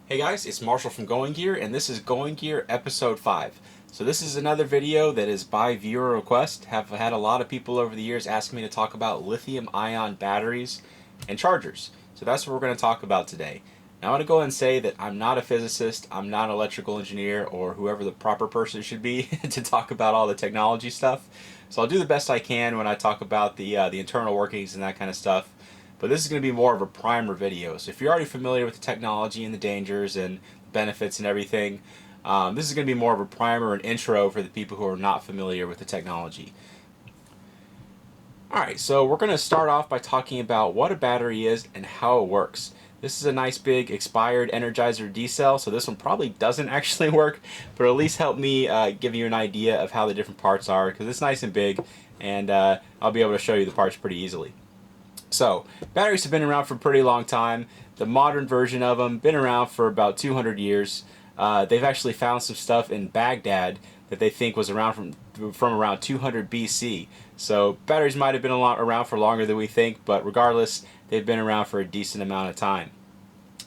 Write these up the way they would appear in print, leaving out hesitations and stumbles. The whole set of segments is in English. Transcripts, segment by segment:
Hey guys, it's Marshall from Going Gear, and this is Going Gear Episode 5. So this is another video that is by viewer request. Have had a lot of people over the years ask me to talk about lithium-ion batteries and chargers. So that's what we're going to talk about today. Now I want to go ahead and say that I'm not a physicist, I'm not an electrical engineer, or whoever the proper person should be to talk about all the technology stuff. So I'll do the best I can when I talk about the internal workings and that kind of stuff. But this is going to be more of a primer video. So if you're already familiar with the technology and the dangers and benefits and everything, this is going to be more of a primer and intro for the people who are not familiar with the technology. Alright, so we're going to start off by talking about what a battery is and how it works. This is a nice big expired Energizer D cell, so this one probably doesn't actually work, but at least help me give you an idea of how the different parts are, because it's nice and big, and I'll be able to show you the parts pretty easily. So, batteries have been around for a pretty long time. The modern version of them been around for about 200 years. They've actually found some stuff in Baghdad that they think was around from around 200 BC. So batteries might have been around for longer than we think, but regardless, they've been around for a decent amount of time.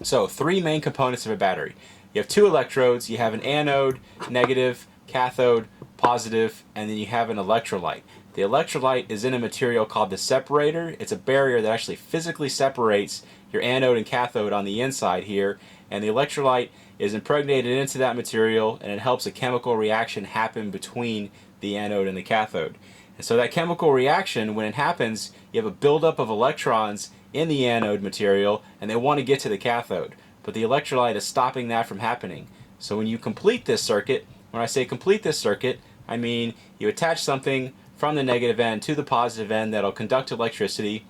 So, three main components of a battery. You have two electrodes. You have an anode, negative, cathode, positive, and then you have an electrolyte. The electrolyte is in a material called the separator. It's a barrier that actually physically separates your anode and cathode on the inside here, and the electrolyte is impregnated into that material, and it helps a chemical reaction happen between the anode and the cathode. And so that chemical reaction, when it happens, you have a buildup of electrons in the anode material, and they want to get to the cathode. But the electrolyte is stopping that from happening. So when you complete this circuit, when I say complete this circuit, I mean you attach something from the negative end to the positive end that'll conduct electricity,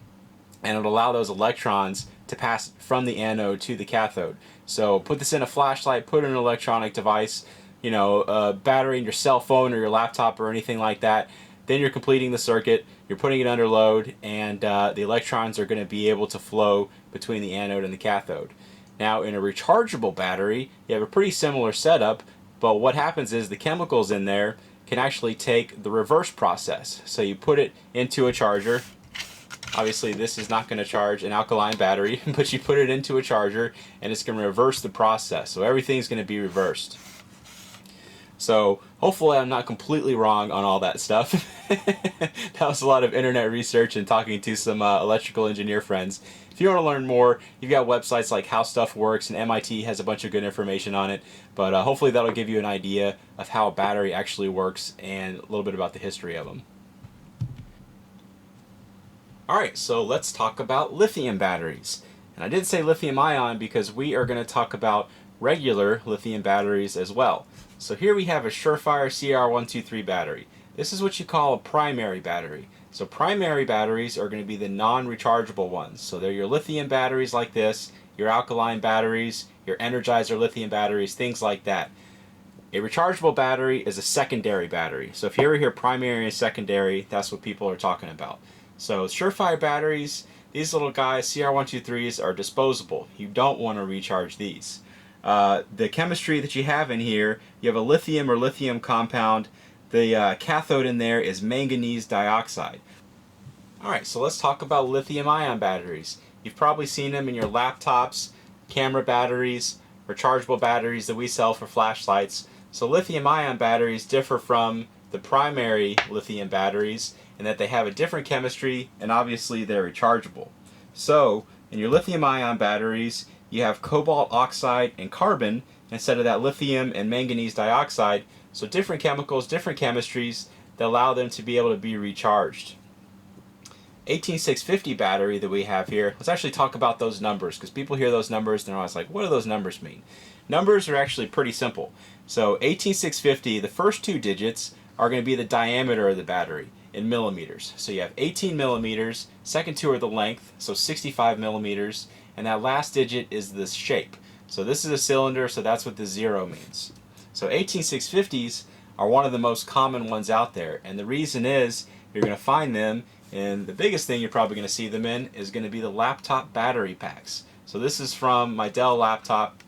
and it'll allow those electrons to pass from the anode to the cathode. So put this in a flashlight, put it in an electronic device, a battery in your cell phone or your laptop or anything like that. Then you're completing the circuit, you're putting it under load, and the electrons are going to be able to flow between the anode and the cathode. Now in a rechargeable battery, you have a pretty similar setup, but what happens is the chemicals in there can actually take the reverse process. So you put it into a charger. Obviously this is not going to charge an alkaline battery, but you put it into a charger and it's going to reverse the process. So everything's going to be reversed. So hopefully I'm not completely wrong on all that stuff. That was a lot of internet research and talking to some electrical engineer friends. If you want to learn more, you've got websites like How Stuff Works, and MIT has a bunch of good information on it. But hopefully that'll give you an idea of how a battery actually works and a little bit about the history of them. Alright, so let's talk about lithium batteries. And I did say lithium ion because we are going to talk about regular lithium batteries as well. So here we have a Surefire CR123 battery. This is what you call a primary battery. So primary batteries are going to be the non-rechargeable ones. So they're your lithium batteries like this, your alkaline batteries, your Energizer lithium batteries, things like that. A rechargeable battery is a secondary battery. So if you ever hear primary and secondary, that's what people are talking about. So Surefire batteries, these little guys, CR123s, are disposable. You don't want to recharge these. The chemistry that you have in here, you have a lithium or lithium compound. The cathode in there is manganese dioxide. Alright, so let's talk about lithium-ion batteries. You've probably seen them in your laptops, camera batteries, rechargeable batteries that we sell for flashlights. So lithium-ion batteries differ from the primary lithium batteries in that they have a different chemistry, and obviously they're rechargeable. So in your lithium-ion batteries, you have cobalt oxide and carbon instead of that lithium and manganese dioxide. So different chemicals, different chemistries that allow them to be able to be recharged. 18650 battery that we have here, let's actually talk about those numbers, because people hear those numbers and they're always like, what do those numbers mean? Numbers are actually pretty simple. So 18650, the first two digits are going to be the diameter of the battery in millimeters. So you have 18 millimeters, second two are the length, so 65 millimeters, and that last digit is the shape. So this is a cylinder, so that's what the 0 means. So 18650s are one of the most common ones out there, and the reason is you're going to find them, and the biggest thing you're probably going to see them in is going to be the laptop battery packs. So this is from my Dell laptop.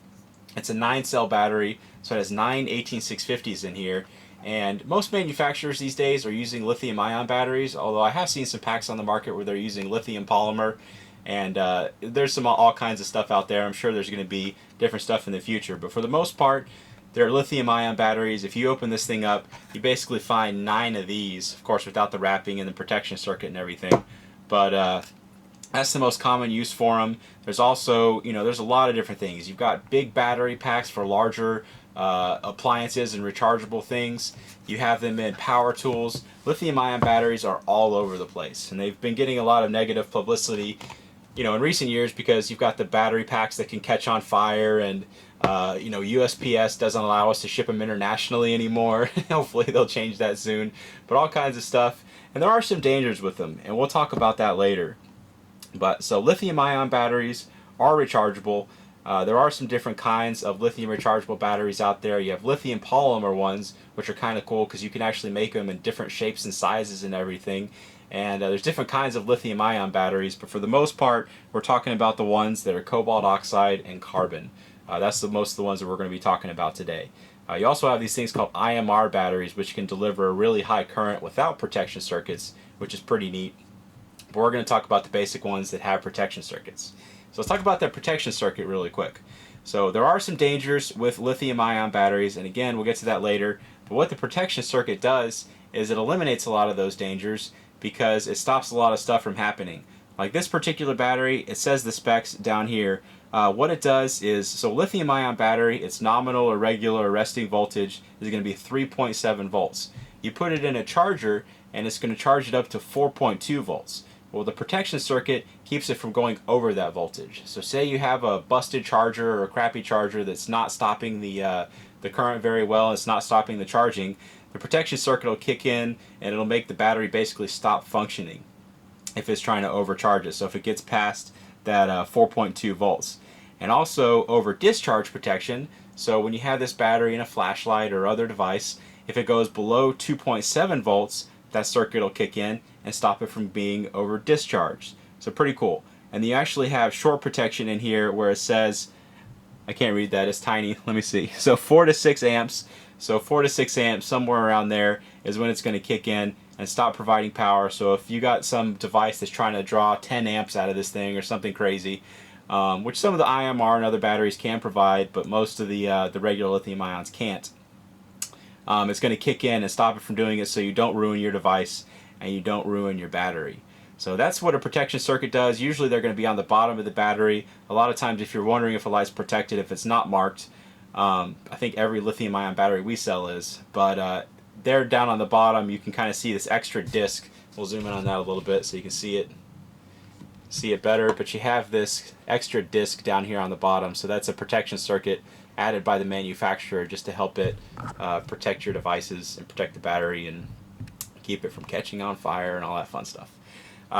It's a 9-cell battery, so it has 9 18650s in here. And most manufacturers these days are using lithium-ion batteries, although I have seen some packs on the market where they're using lithium polymer. And there's all kinds of stuff out there. I'm sure there's going to be different stuff in the future, but for the most part, they're lithium-ion batteries. If you open this thing up, you basically find 9 of these, of course without the wrapping and the protection circuit and everything. But that's the most common use for them. There's also, there's a lot of different things. You've got big battery packs for larger appliances and rechargeable things. You have them in power tools. Lithium-ion batteries are all over the place, and they've been getting a lot of negative publicity, in recent years, because you've got the battery packs that can catch on fire, and USPS doesn't allow us to ship them internationally anymore. Hopefully they'll change that soon. But all kinds of stuff, and there are some dangers with them, and we'll talk about that later. But so lithium-ion batteries are rechargeable. There are some different kinds of lithium rechargeable batteries out there. You have lithium polymer ones, which are kind of cool because you can actually make them in different shapes and sizes and everything. And there's different kinds of lithium-ion batteries, but for the most part, we're talking about the ones that are cobalt oxide and carbon. That's most of the ones that we're going to be talking about today. You also have these things called IMR batteries, which can deliver a really high current without protection circuits, which is pretty neat. But we're going to talk about the basic ones that have protection circuits. So let's talk about that protection circuit really quick. So there are some dangers with lithium-ion batteries, and again, we'll get to that later. But what the protection circuit does is it eliminates a lot of those dangers because it stops a lot of stuff from happening. Like this particular battery, it says the specs down here. What it does is, so lithium-ion battery, its nominal or regular or resting voltage is going to be 3.7 volts. You put it in a charger, and it's going to charge it up to 4.2 volts. Well, the protection circuit keeps it from going over that voltage. So say you have a busted charger or a crappy charger that's not stopping the current very well, it's not stopping the charging, the protection circuit will kick in and it'll make the battery basically stop functioning if it's trying to overcharge it. So if it gets past that 4.2 volts. And also over discharge protection, so when you have this battery in a flashlight or other device, if it goes below 2.7 volts, that circuit will kick in and stop it from being over discharged. So pretty cool. And you actually have short protection in here where it says, I can't read that, it's tiny, let me see. So 4 to 6 amps. So 4 to 6 amps, somewhere around there, is when it's going to kick in and stop providing power. So if you got some device that's trying to draw 10 amps out of this thing or something crazy, which some of the IMR and other batteries can provide, but most of the regular lithium ions can't, it's going to kick in and stop it from doing it so you don't ruin your device and you don't ruin your battery. So that's what a protection circuit does. Usually they're going to be on the bottom of the battery. A lot of times if you're wondering if a light's protected, if it's not marked, I think every lithium ion battery we sell is, but they're down on the bottom. You can kind of see this extra disc. We'll zoom in on that a little bit so you can see it better, but you have this extra disc down here on the bottom, so that's a protection circuit added by the manufacturer just to help it protect your devices and protect the battery and keep it from catching on fire and all that fun stuff.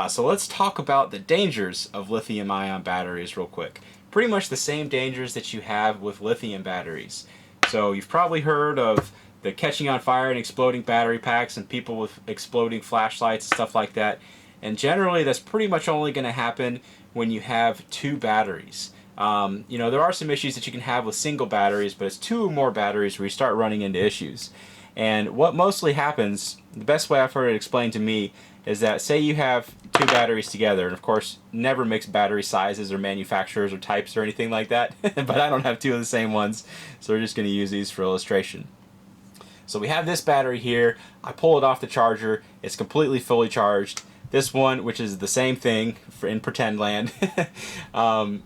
So let's talk about the dangers of lithium-ion batteries real quick. Pretty much the same dangers that you have with lithium batteries. So you've probably heard of the catching on fire and exploding battery packs and people with exploding flashlights and stuff like that. And generally that's pretty much only going to happen when you have 2 batteries. There are some issues that you can have with single batteries, but it's 2 or more batteries where you start running into issues. And what mostly happens, the best way I've heard it explained to me, is that say you have 2 batteries together, and of course never mix battery sizes or manufacturers or types or anything like that, but I don't have 2 of the same ones, so we're just going to use these for illustration. So we have this battery here, I pull it off the charger, it's completely fully charged. This one, which is the same thing in pretend land.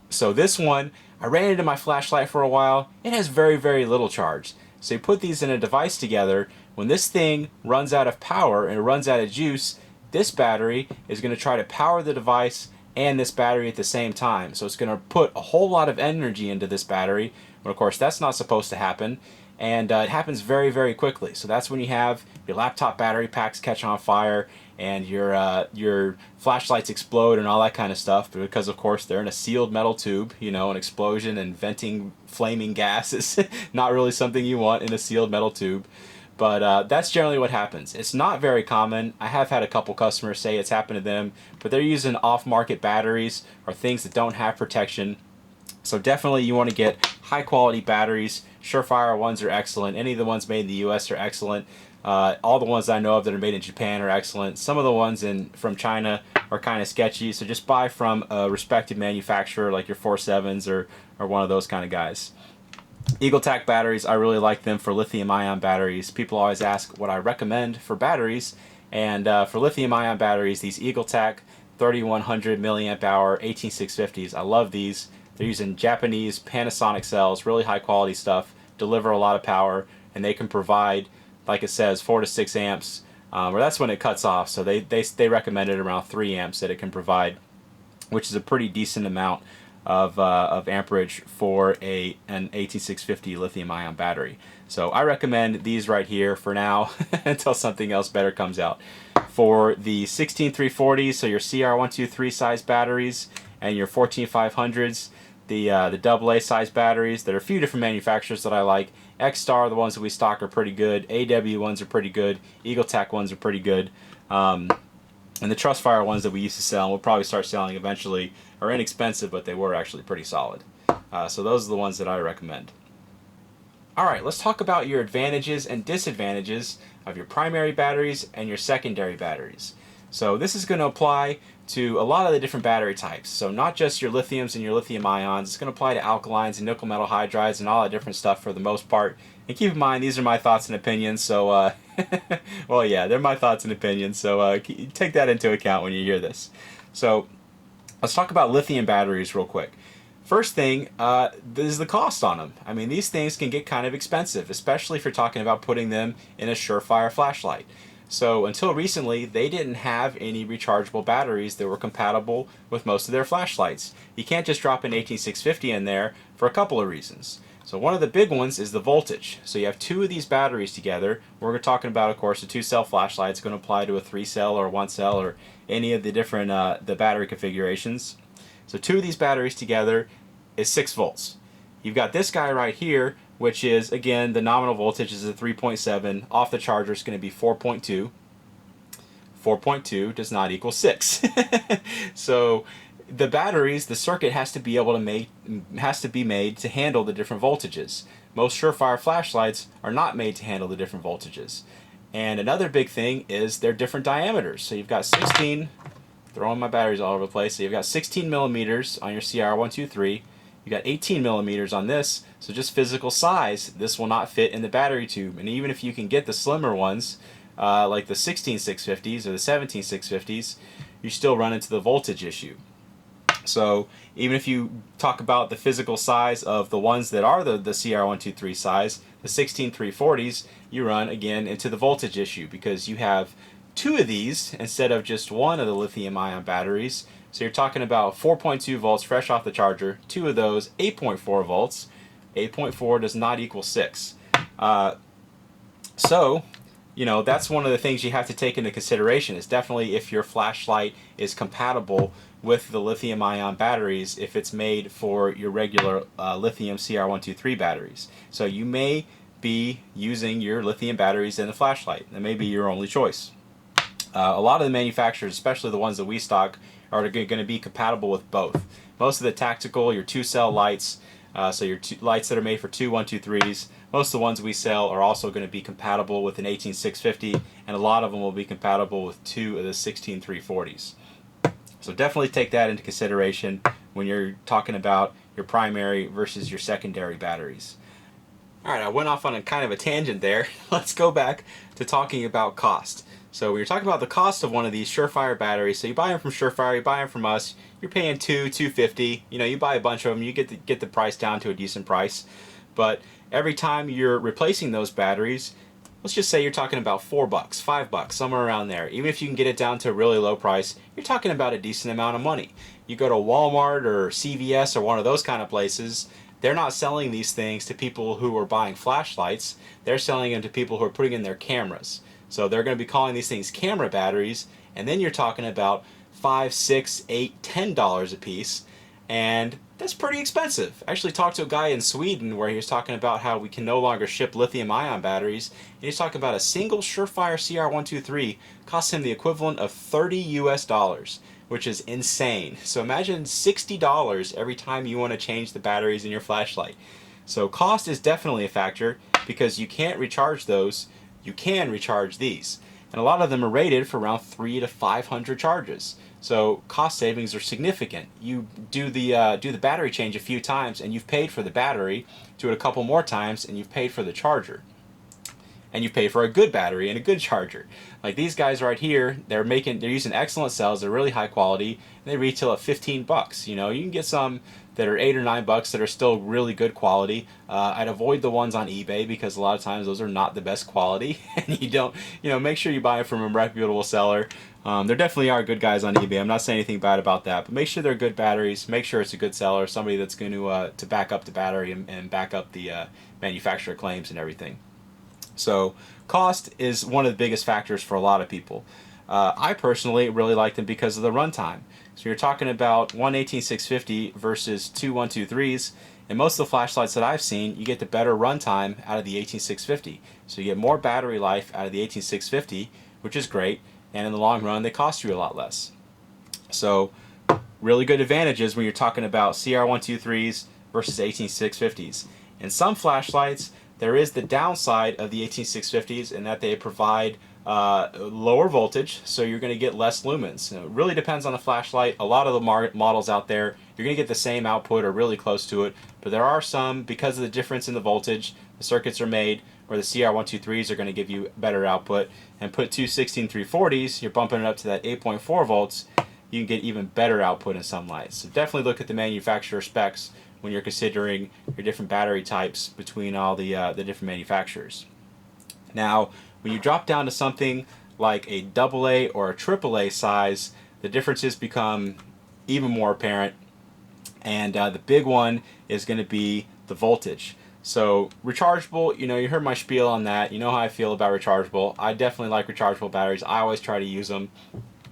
So this one, I ran into my flashlight for a while. It has very, very little charge. So you put these in a device together. When this thing runs out of power and it runs out of juice, this battery is going to try to power the device and this battery at the same time. So it's going to put a whole lot of energy into this battery. But of course, that's not supposed to happen. And it happens very, very quickly. So that's when you have your laptop battery packs catch on fire and your flashlights explode and all that kind of stuff, because of course they're in a sealed metal tube. An explosion and venting flaming gas is not really something you want in a sealed metal tube. But that's generally what happens. It's not very common. I have had a couple customers say it's happened to them, but they're using off-market batteries or things that don't have protection. So definitely you want to get high quality batteries. Surefire ones are excellent. Any of the ones made in the US are excellent. All the ones I know of that are made in Japan are excellent. Some of the ones from China are kind of sketchy. So just buy from a respected manufacturer like your 47s or one of those kind of guys. EagleTac batteries, I really like them for lithium ion batteries. People always ask what I recommend for batteries, and for lithium ion batteries, these EagleTac 3100 milliamp hour 18650s, I love these. They're using Japanese Panasonic cells, really high quality stuff, deliver a lot of power, and they can provide, like it says, 4 to 6 amps, or that's when it cuts off. So they recommend it around 3 amps that it can provide, which is a pretty decent amount of amperage for an 18650 lithium ion battery. So I recommend these right here for now until something else better comes out. For the 16340s, so your CR123 size batteries, and your 14500s, the AA size batteries, there are a few different manufacturers that I like. X-Star, the ones that we stock, are pretty good. AW ones are pretty good. EagleTac ones are pretty good. And the Trustfire ones that we used to sell, and we'll probably start selling eventually, are inexpensive, but they were actually pretty solid. So those are the ones that I recommend. Alright, let's talk about your advantages and disadvantages of your primary batteries and your secondary batteries. So this is going to apply to a lot of the different battery types. So not just your lithiums and your lithium ions, it's going to apply to alkalines and nickel metal hydrides and all that different stuff for the most part. And keep in mind, these are my thoughts and opinions, so well, yeah, they're my thoughts and opinions, so take that into account when you hear this. So let's talk about lithium batteries real quick. First thing is the cost on them. I mean, these things can get kind of expensive, especially if you're talking about putting them in a Surefire flashlight. So until recently, they didn't have any rechargeable batteries that were compatible with most of their flashlights. You can't just drop an 18650 in there for a couple of reasons. So one of the big ones is the voltage. So you have two of these batteries together. We're talking about, of course, a 2-cell flashlight. It's going to apply to a 3-cell or 1-cell or any of the different the battery configurations. So two of these batteries together is 6 volts. You've got this guy right here, which is, again, the nominal voltage is a 3.7. Off the charger is going to be 4.2. 4.2 does not equal 6. So the batteries, the circuit has to be able to be made to handle the different voltages. Most Surefire flashlights are not made to handle the different voltages. And another big thing is their different diameters. So you've got 16, throwing my batteries all over the place. So you've got 16 millimeters on your CR123. You've got 18 millimeters on this. So just physical size, this will not fit in the battery tube. And even if you can get the slimmer ones, like the 16650s or the 17650s, you still run into the voltage issue. So even if you talk about the physical size of the ones that are the CR123 size, the 16340s, you run again into the voltage issue because you have two of these instead of just one of the lithium ion batteries. So you're talking about 4.2 volts fresh off the charger, two of those 8.4 volts. 8.4 does not equal 6. So, you know, that's one of the things you have to take into consideration, is definitely if your flashlight is compatible with the lithium ion batteries, if it's made for your regular lithium CR123 batteries. So you may be using your lithium batteries in the flashlight. That may be your only choice. A lot of the manufacturers, especially the ones that we stock, are going to be compatible with both. Most of the tactical, your 2-cell lights, so your lights that are made for 2 123s, most of the ones we sell are also going to be compatible with an 18650, and a lot of them will be compatible with 2 of the 16340s. So definitely take that into consideration when you're talking about your primary versus your secondary batteries. Alright, I went off on a kind of a tangent there. Let's go back to talking about cost. So when you're talking about the cost of one of these Surefire batteries, so you buy them from Surefire, you buy them from us, you're paying $250. You know, you buy a bunch of them, you get the price down to a decent price. But every time you're replacing those batteries, let's just say you're talking about $4, $5, somewhere around there. Even if you can get it down to a really low price, you're talking about a decent amount of money. You go to Walmart or CVS or one of those kind of places, they're not selling these things to people who are buying flashlights. They're selling them to people who are putting in their cameras. So they're going to be calling these things camera batteries, and then you're talking about $5, $6, $8, $10 a piece, and that's pretty expensive. I actually talked to a guy in Sweden where he was talking about how we can no longer ship lithium-ion batteries, and he's talking about a single Surefire CR123 costs him the equivalent of $30 US, which is insane. So imagine $60 every time you want to change the batteries in your flashlight. So cost is definitely a factor because you can't recharge those. You can recharge these. And a lot of them are rated for around 300 to 500 charges. So cost savings are significant. You do the battery change a few times, and you've paid for the battery. Do it a couple more times, and you've paid for the charger. And you pay for a good battery and a good charger. Like these guys right here, they're using excellent cells. They're really high quality, and they retail at 15 bucks. You know, you can get some that are 8 or 9 bucks that are still really good quality. I'd avoid the ones on eBay because a lot of times those are not the best quality, and you don't, make sure you buy it from a reputable seller. There definitely are good guys on eBay. I'm not saying anything bad about that, but make sure they're good batteries. Make sure it's a good seller, somebody that's going to back up the battery and back up the manufacturer claims and everything. So cost is one of the biggest factors for a lot of people. I personally really like them because of the runtime. So you're talking about one 18650 versus two 123s, and most of the flashlights that I've seen, you get the better runtime out of the 18650. So you get more battery life out of the 18650, which is great, and in the long run, they cost you a lot less. So really good advantages when you're talking about CR123s versus 18650s. In some flashlights, there is the downside of the 18650s in that they provide lower voltage, so you're going to get less lumens. It really depends on the flashlight. A lot of the models out there, you're going to get the same output or really close to it, but there are some, because of the difference in the voltage, the circuits are made where the CR123s are going to give you better output, and put two 16340s, you're bumping it up to that 8.4 volts, you can get even better output in some lights. So definitely look at the manufacturer specs when you're considering your different battery types between all the different manufacturers. Now, when you drop down to something like a AA or a AAA size, the differences become even more apparent, and the big one is going to be the voltage. So rechargeable, you heard my spiel on that. You know how I feel about rechargeable. I definitely like rechargeable batteries. I always try to use them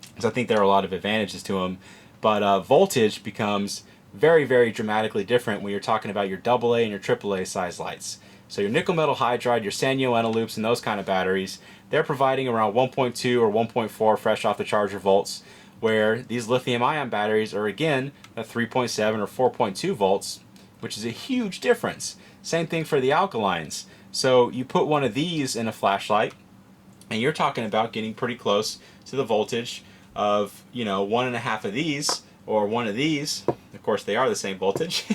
because I think there are a lot of advantages to them. But voltage becomes very, very dramatically different when you're talking about your AA and your AAA size lights. So your nickel metal hydride, your Sanyo Eneloops, and those kind of batteries, they're providing around 1.2 or 1.4 fresh off the charger volts, where these lithium ion batteries are again at 3.7 or 4.2 volts, which is a huge difference. Same thing for the alkalines. So you put one of these in a flashlight, and you're talking about getting pretty close to the voltage of, one and a half of these, or one of these. Of course, they are the same voltage.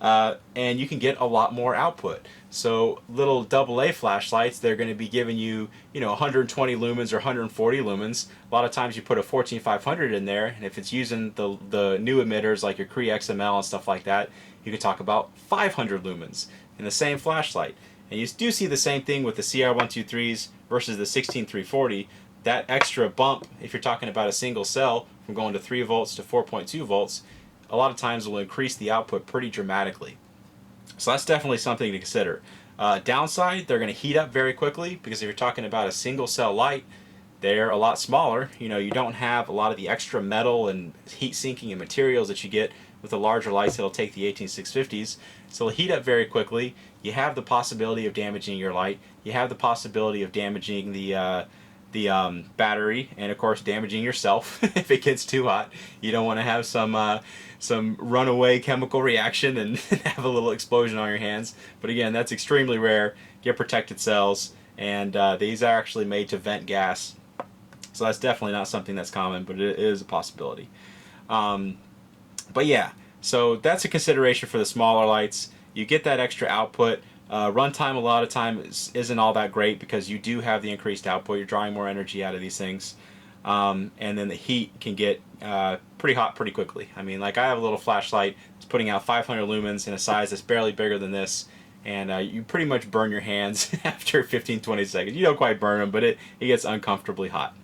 And you can get a lot more output. So little AA flashlights, they're going to be giving you, 120 lumens or 140 lumens. A lot of times you put a 14500 in there, and if it's using the new emitters like your Cree XML and stuff like that, you can talk about 500 lumens in the same flashlight. And you do see the same thing with the CR123s versus the 16340. That extra bump, if you're talking about a single cell from going to 3 volts to 4.2 volts, a lot of times will increase the output pretty dramatically. So that's definitely something to consider. Downside, they're going to heat up very quickly, because if you're talking about a single cell light, they're a lot smaller. You don't have a lot of the extra metal and heat sinking and materials that you get with the larger lights that'll take the 18650s. So they'll heat up very quickly. You have the possibility of damaging your light. You have the possibility of damaging the battery, and of course damaging yourself if it gets too hot. You don't want to have some runaway chemical reaction and have a little explosion on your hands. But again, that's extremely rare. Get protected cells, and these are actually made to vent gas, so that's definitely not something that's common, but it is a possibility. But yeah, so that's a consideration for the smaller lights. You get that extra output. Runtime a lot of times isn't all that great because you do have the increased output. You're drawing more energy out of these things. And then the heat can get pretty hot pretty quickly. I mean, like I have a little flashlight that's putting out 500 lumens in a size that's barely bigger than this, and you pretty much burn your hands after 15-20 seconds. You don't quite burn them, but it gets uncomfortably hot.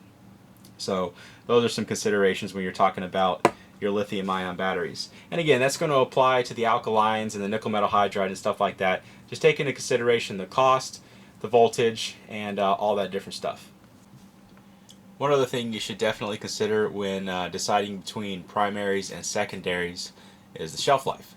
So those are some considerations when you're talking about your lithium ion batteries. And again, that's going to apply to the alkalines and the nickel metal hydride and stuff like that. Just take into consideration the cost, the voltage, and all that different stuff. One other thing you should definitely consider when deciding between primaries and secondaries is the shelf life.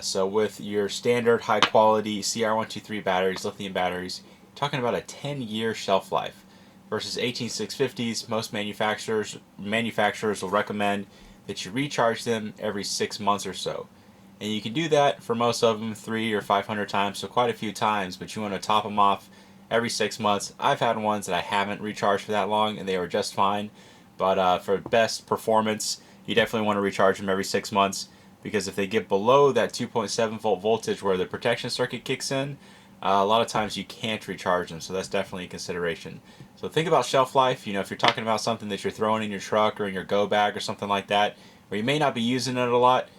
So with your standard high quality CR123 batteries, lithium batteries, you're talking about a 10-year shelf life versus 18650s. Most manufacturers will recommend that you recharge them every 6 months or so. And you can do that for most of them 300 or 500 times, so quite a few times, but you want to top them off every 6 months. I've had ones that I haven't recharged for that long and they were just fine, But for best performance, you definitely want to recharge them every 6 months, because if they get below that 2.7 volt voltage where the protection circuit kicks in, a lot of times you can't recharge them, so that's definitely a consideration. So think about shelf life. You know, if you're talking about something that you're throwing in your truck or in your go bag or something like that, where you may not be using it a lot,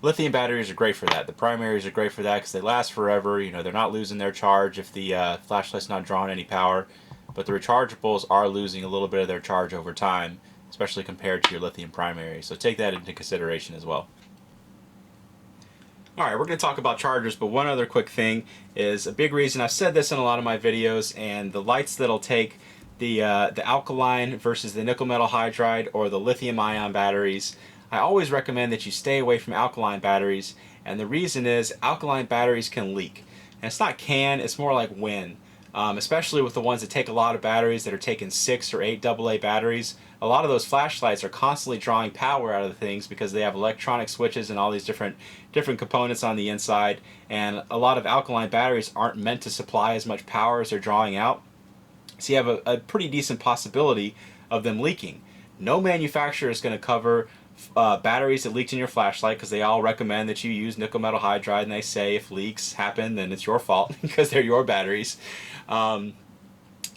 lithium batteries are great for that. The primaries are great for that because they last forever. You know, they're not losing their charge if the flashlight's not drawing any power. But the rechargeables are losing a little bit of their charge over time, especially compared to your lithium primary. So take that into consideration as well. Alright, we're going to talk about chargers, but one other quick thing is a big reason. I've said this in a lot of my videos, and the lights that'll take the alkaline versus the nickel metal hydride or the lithium ion batteries, I always recommend that you stay away from alkaline batteries, and the reason is alkaline batteries can leak. And it's not can, it's more like when. Especially with the ones that take a lot of batteries that are taking 6 or 8 AA batteries. A lot of those flashlights are constantly drawing power out of the things because they have electronic switches and all these different components on the inside, and a lot of alkaline batteries aren't meant to supply as much power as they're drawing out. So you have a pretty decent possibility of them leaking. No manufacturer is going to cover batteries that leaked in your flashlight, because they all recommend that you use nickel metal hydride, and they say if leaks happen then it's your fault because they're your batteries.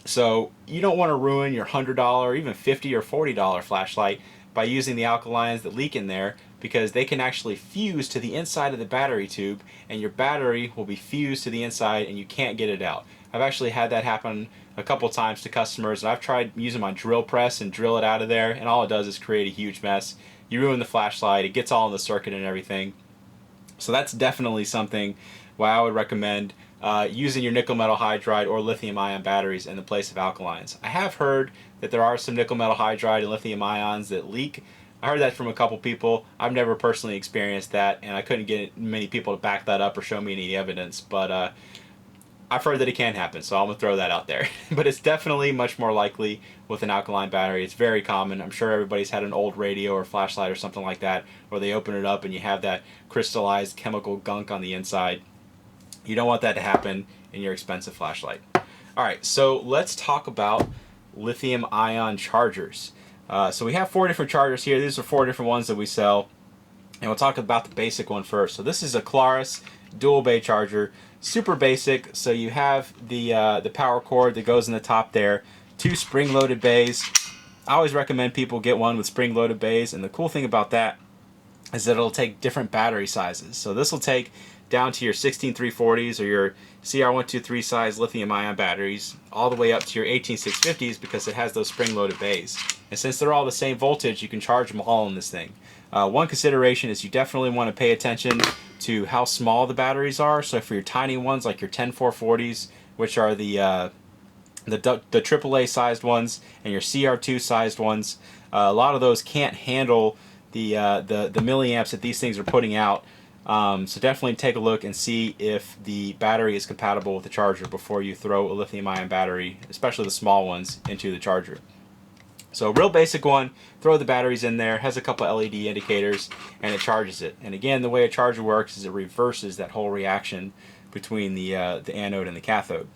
So you don't want to ruin your $100, even $50 or $40 flashlight by using the alkalines that leak in there, because they can actually fuse to the inside of the battery tube, and your battery will be fused to the inside and you can't get it out. I've actually had that happen a couple times to customers, and I've tried using my drill press and drill it out of there, and all it does is create a huge mess. You ruin the flashlight, it gets all in the circuit and everything. So that's definitely something why I would recommend using your nickel metal hydride or lithium ion batteries in the place of alkalines. I have heard that there are some nickel metal hydride and lithium ions that leak. I heard that from a couple people. I've never personally experienced that, and I couldn't get many people to back that up or show me any evidence, but I've heard that it can happen, so I'm going to throw that out there. But it's definitely much more likely with an alkaline battery. It's very common. I'm sure everybody's had an old radio or flashlight or something like that, where they open it up and you have that crystallized chemical gunk on the inside. You don't want that to happen in your expensive flashlight. Alright, so let's talk about lithium ion chargers. So we have 4 different chargers here. These are 4 different ones that we sell. And we'll talk about the basic one first. So this is a Claris dual bay charger. Super basic. So you have the power cord that goes in the top there. 2 spring-loaded bays. I always recommend people get one with spring-loaded bays. And the cool thing about that is that it'll take different battery sizes. So this will take down to your 16340s or your CR123 size lithium ion batteries, all the way up to your 18650s, because it has those spring-loaded bays. And since they're all the same voltage, you can charge them all in this thing. One consideration is you definitely want to pay attention to how small the batteries are. So for your tiny ones, like your 10440s, which are the AAA sized ones, and your CR2 sized ones, a lot of those can't handle the milliamps that these things are putting out. So definitely take a look and see if the battery is compatible with the charger before you throw a lithium ion battery, especially the small ones, into the charger. So real basic one, throw the batteries in there, has a couple LED indicators, and it charges it. And again, the way a charger works is it reverses that whole reaction between the anode and the cathode.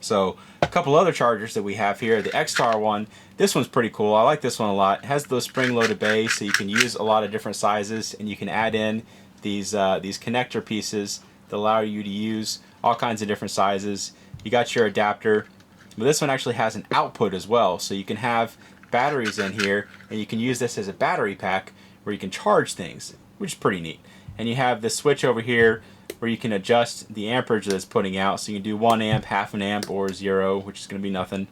So a couple other chargers that we have here, the X-Star one, this one's pretty cool. I like this one a lot. It has those spring-loaded bays, so you can use a lot of different sizes, and you can add in these connector pieces that allow you to use all kinds of different sizes. You got your adapter, but this one actually has an output as well, so you can have batteries in here, and you can use this as a battery pack where you can charge things, which is pretty neat. And you have this switch over here where you can adjust the amperage that it's putting out, so you can do 1 amp, half an amp, or 0, which is going to be nothing.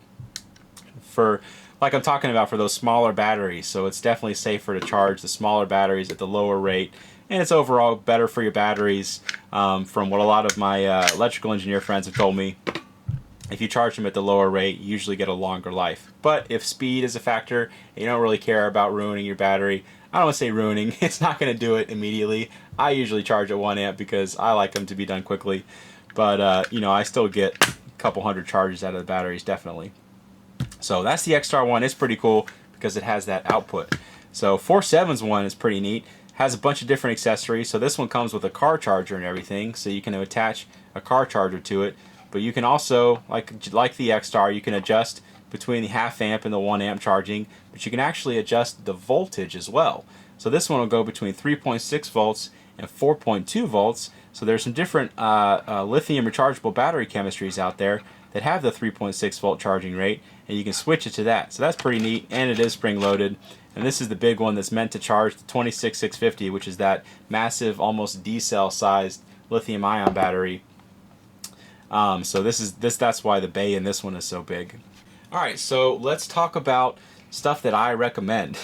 For, like I'm talking about, for those smaller batteries, so it's definitely safer to charge the smaller batteries at the lower rate, and it's overall better for your batteries. From what a lot of my electrical engineer friends have told me, if you charge them at the lower rate, you usually get a longer life. But if speed is a factor, and you don't really care about ruining your battery, I don't want to say ruining, it's not going to do it immediately. I usually charge at 1 amp because I like them to be done quickly. But, you know, I still get a couple hundred charges out of the batteries, definitely. So that's the X-Star one. It's pretty cool because it has that output. So 47's one is pretty neat. Has a bunch of different accessories. So this one comes with a car charger and everything, so you can attach a car charger to it. But you can also, like the X-Star, you can adjust between the 1/2 amp and the 1 amp charging, but you can actually adjust the voltage as well. So this one will go between 3.6 volts and 4.2 volts. So there's some different lithium rechargeable battery chemistries out there that have the 3.6 volt charging rate, and you can switch it to that. So that's pretty neat, and it is spring loaded. And this is the big one that's meant to charge the 26650, which is that massive, almost D-cell sized lithium ion battery. So that's why the bay in this one is so big. All right, so let's talk about stuff that I recommend.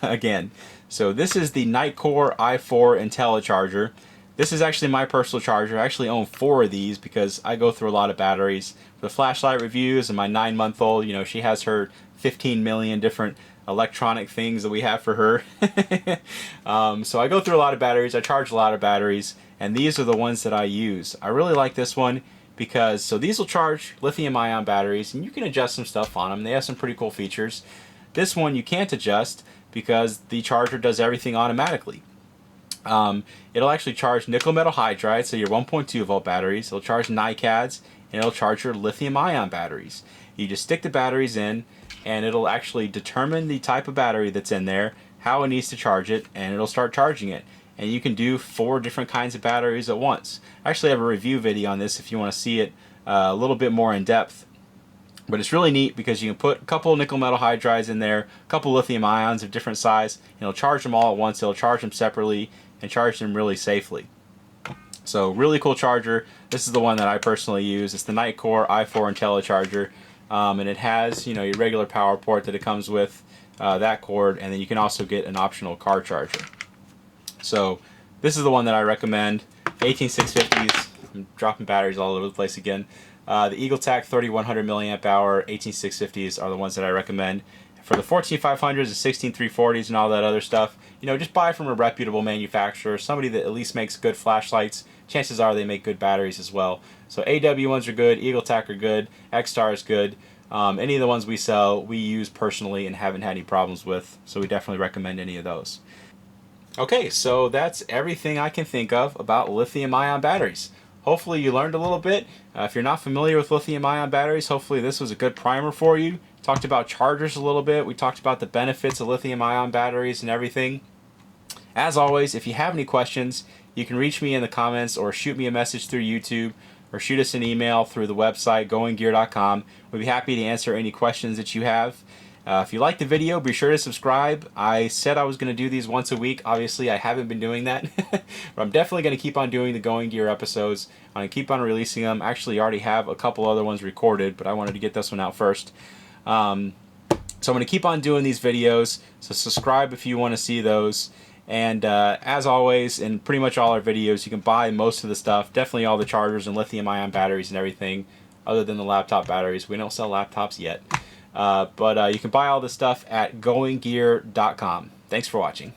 Again, so this is the Nitecore i4 IntelliCharger. This is actually my personal charger. I actually own 4 of these because I go through a lot of batteries. For the flashlight reviews and my 9-month-old, you know, she has her 15 million different electronic things that we have for her. So I go through a lot of batteries. I charge a lot of batteries, and these are the ones that I use. I really like this one because these will charge lithium ion batteries, and you can adjust some stuff on them. They have some pretty cool features. This one you can't adjust because the charger does everything automatically. It'll actually charge nickel metal hydride, so your 1.2 volt batteries. It'll charge NiCads, and it'll charge your lithium ion batteries. You just stick the batteries in, and it'll actually determine the type of battery that's in there, how it needs to charge it, and it'll start charging it. And you can do 4 different kinds of batteries at once. I actually have a review video on this if you want to see it a little bit more in depth. But it's really neat because you can put a couple of nickel metal hydrides in there, a couple lithium ions of different size, and it'll charge them all at once. It'll charge them separately and charge them really safely. So really cool charger. This is the one that I personally use. It's the Nitecore i4 IntelliCharger, and it has, you know, your regular power port that it comes with, that cord, and then you can also get an optional car charger. So this is the one that I recommend. 18650s. I'm dropping batteries all over the place again. The EagleTac 3100 milliamp hour 18650s are the ones that I recommend. For the 14500s, the 16340s, and all that other stuff, you know, just buy from a reputable manufacturer, somebody that at least makes good flashlights. Chances are they make good batteries as well. So AW ones are good, EagleTac are good, X-Star is good. Any of the ones we sell, we use personally and haven't had any problems with, so we definitely recommend any of those. Okay, so that's everything I can think of about lithium-ion batteries. Hopefully you learned a little bit. If you're not familiar with lithium-ion batteries, hopefully this was a good primer for you. Talked about chargers a little bit. We talked about the benefits of lithium-ion batteries and everything. As always, if you have any questions, you can reach me in the comments or shoot me a message through YouTube or shoot us an email through the website goinggear.com. We'd be happy to answer any questions that you have. If you liked the video, be sure to subscribe. I said I was going to do these once a week. Obviously, I haven't been doing that. But I'm definitely going to keep on doing the Going Gear episodes. I'm going to keep on releasing them. Actually, I already have a couple other ones recorded, but I wanted to get this one out first. So I'm going to keep on doing these videos. So subscribe if you want to see those. And as always, in pretty much all our videos, you can buy most of the stuff. Definitely all the chargers and lithium-ion batteries and everything, other than the laptop batteries. We don't sell laptops yet. But you can buy all this stuff at goinggear.com. Thanks for watching.